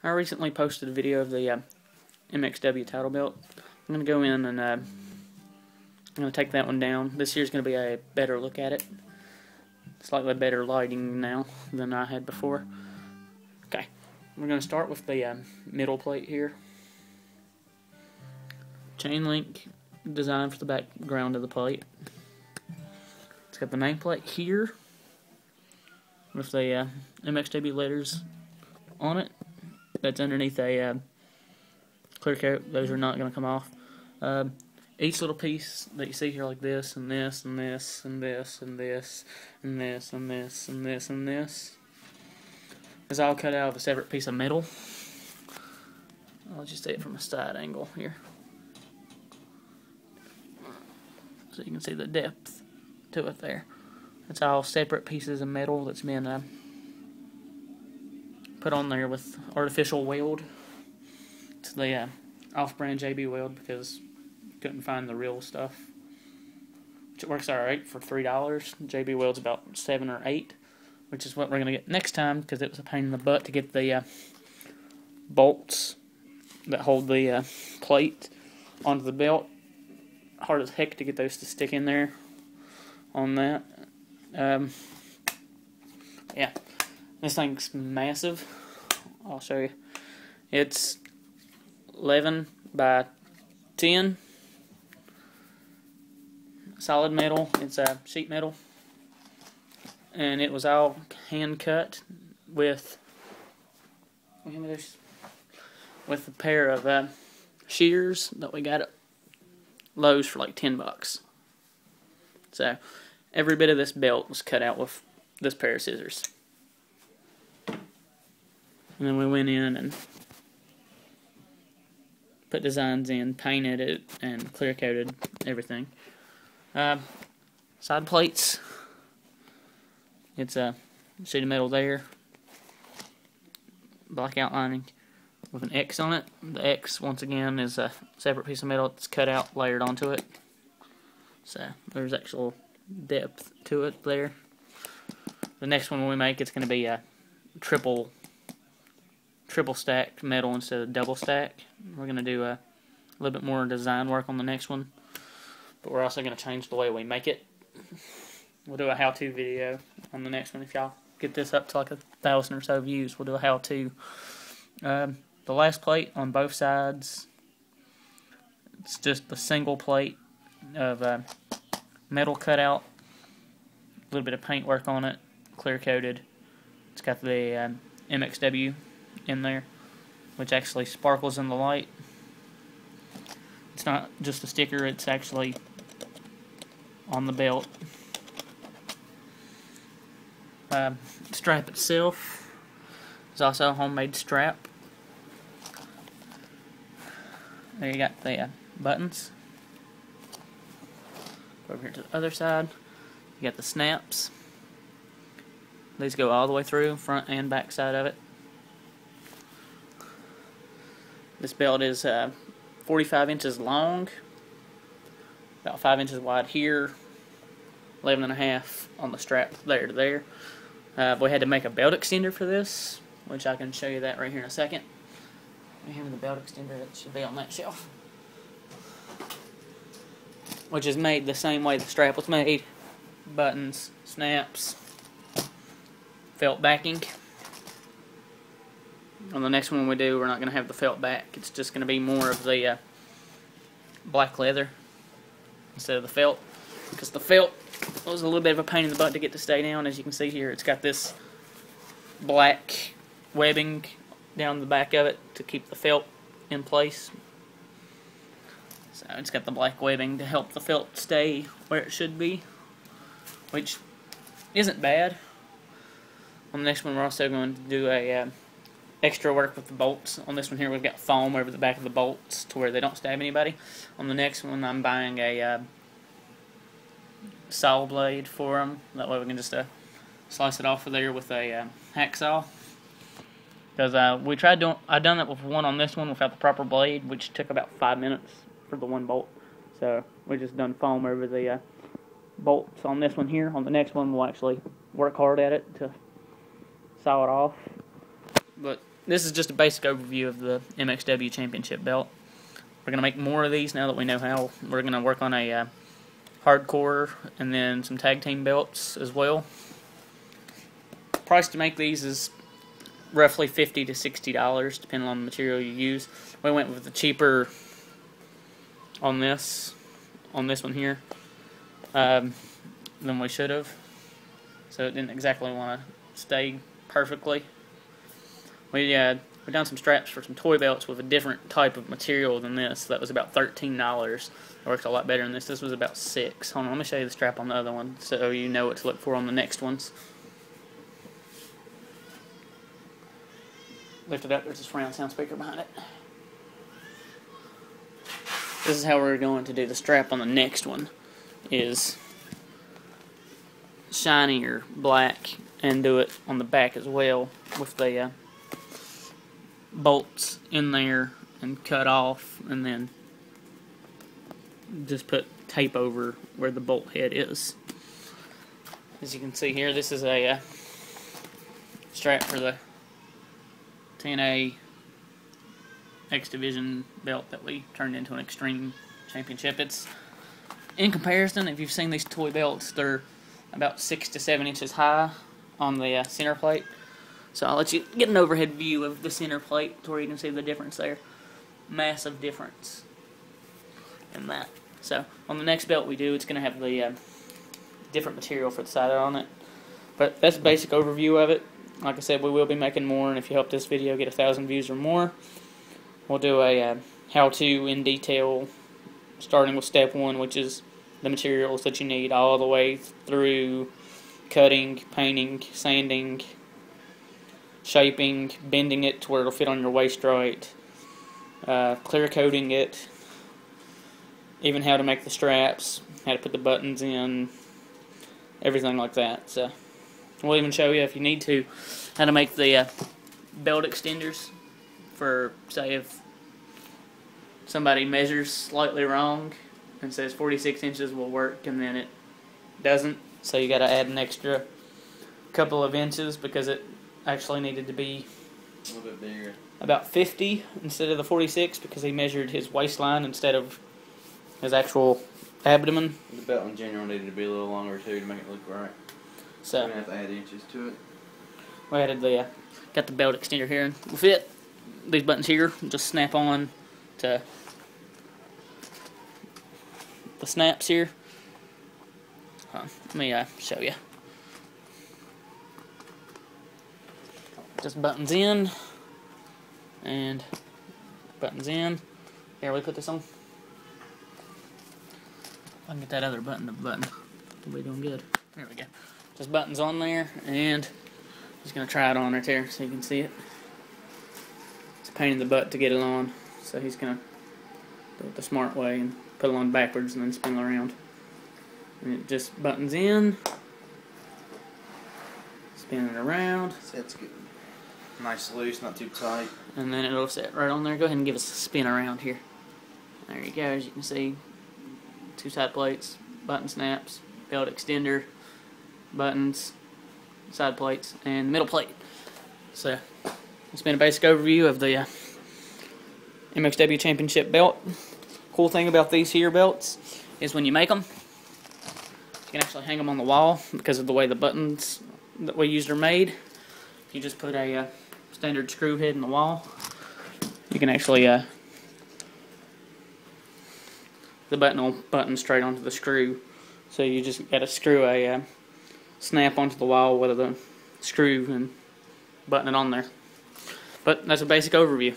I recently posted a video of the MXW title belt. I'm going to go in and I'm going to take that one down. This here's going to be a better look at it. Slightly better lighting now than I had before. Okay, we're going to start with the middle plate here. Chain link design for the background of the plate. It's got the nameplate here with the MXW letters on it. That's underneath a clear coat. Those are not going to come off. Each little piece that you see here, like this and this and this and this and this and this and this and this and this, is all cut out of a separate piece of metal. I'll just see it from a side angle here, so you can see the depth to it there. It's all separate pieces of metal that's been put on there with artificial weld. It's the off-brand JB weld because couldn't find the real stuff, which it works alright for $3. JB weld's about $7 or $8, which is what we're gonna get next time because it was a pain in the butt to get the bolts that hold the plate onto the belt. Hard as heck to get those to stick in there on that. Yeah, this thing's massive. I'll show you. It's 11 by 10. Solid metal. It's sheet metal, and it was all hand cut with a pair of shears that we got at Lowe's for like $10. So every bit of this belt was cut out with this pair of scissors, and then we went in and put designs in, painted it, and clear coated everything. Side plates. It's a sheet of metal there, black outlining with an X on it. The X, once again, is a separate piece of metal that's cut out, layered onto it. So there's actual depth to it there. The next one we make, it's going to be a triple stacked metal instead of double stack. We're going to do a little bit more design work on the next one, but we're also going to change the way we make it. We'll do a how-to video on the next one. If y'all get this up to like 1,000 or so views, we'll do a how-to. The last plate on both sides, it's just a single plate of metal cutout, a little bit of paint work on it, clear coated. It's got the MXW in there, which actually sparkles in the light. It's not just a sticker, it's actually on the belt. Strap itself is also a homemade strap. There you got the buttons. Over here to the other side, you got the snaps. These go all the way through, front and back side of it. This belt is 45 inches long, about 5 inches wide here, 11.5 on the strap there to there. We had to make a belt extender for this, which I can show you that right here in a second. We have the belt extender that should be on that shelf, which is made the same way the strap was made. Buttons, snaps, felt backing. On the next one we do, we're not going to have the felt back. It's just going to be more of the black leather instead of the felt, because the felt was a little bit of a pain in the butt to get to stay down. As you can see here, it's got this black webbing down the back of it to keep the felt in place. So it's got the black webbing to help the felt stay where it should be, which isn't bad. On the next one, we're also going to do a extra work with the bolts. On this one here, we've got foam over the back of the bolts to where they don't stab anybody. On the next one, I'm buying a saw blade for them. That way we can just slice it off of there with a hacksaw. Because I done it with one on this one without the proper blade, which took about 5 minutes for the one bolt. So we just done foam over the bolts on this one here. On the next one, we'll actually work hard at it to saw it off. But this is just a basic overview of the MXW Championship belt. We're going to make more of these now that we know how. We're going to work on a hardcore and then some tag team belts as well. Price to make these is roughly $50 to $60 depending on the material you use. We went with the cheaper on this one here than we should have. So it didn't exactly want to stay perfectly. We done some straps for some toy belts with a different type of material than this. That was about $13. It worked a lot better than this. This was about $6. Hold on, let me show you the strap on the other one so you know what to look for on the next ones. Lift it up, there's a surround sound speaker behind it. This is how we're going to do the strap on the next one. Is shiny or black, and do it on the back as well with the bolts in there and cut off, and then just put tape over where the bolt head is. As you can see here, this is a strap for the 10A X Division belt that we turned into an Extreme Championship. It's, in comparison, if you've seen these toy belts, they're about 6 to 7 inches high on the center plate. So I'll let you get an overhead view of the center plate to where you can see the difference there. Massive difference in that. So on the next belt we do, it's going to have the different material for the side on it. But that's a basic overview of it. Like I said, we will be making more, and if you help this video get 1,000 views or more, we'll do a how-to in detail, starting with step 1, which is the materials that you need all the way through cutting, painting, sanding, shaping, bending it to where it'll fit on your waist right, clear coating it, even how to make the straps, how to put the buttons in, everything like that. So we'll even show you, if you need to, how to make the belt extenders for, say, if somebody measures slightly wrong and says 46 inches will work and then it doesn't, so you got to add an extra couple of inches because it actually needed to be a little bit bigger, about 50 instead of the 46, because he measured his waistline instead of his actual abdomen. The belt in general needed to be a little longer too to make it look right. So we're going to have to add inches to it. We added the got the belt extender here, and will fit these buttons here. Just snap on to the snaps here. Let me show you. Just buttons in and buttons in. Here, we put this on. If I can get that other button to button, we'll be doing good. There we go. Just buttons on there, and just gonna try it on right there so you can see it. It's a pain in the butt to get it on, so he's gonna do it the smart way and put it on backwards and then spin it around. And it just buttons in, spin it around. That's good. Nice loose, not too tight. And then it'll sit right on there. Go ahead and give us a spin around here. There you go. As you can see, 2 side plates, button snaps, belt extender, buttons, side plates, and the middle plate. So it's been a basic overview of the MXW Championship belt. Cool thing about these here belts is when you make them, you can actually hang them on the wall because of the way the buttons that we used are made. If you just put a standard screw head in the wall, you can actually the button will button straight onto the screw. So you just got to screw a snap onto the wall with the screw and button it on there. But that's a basic overview.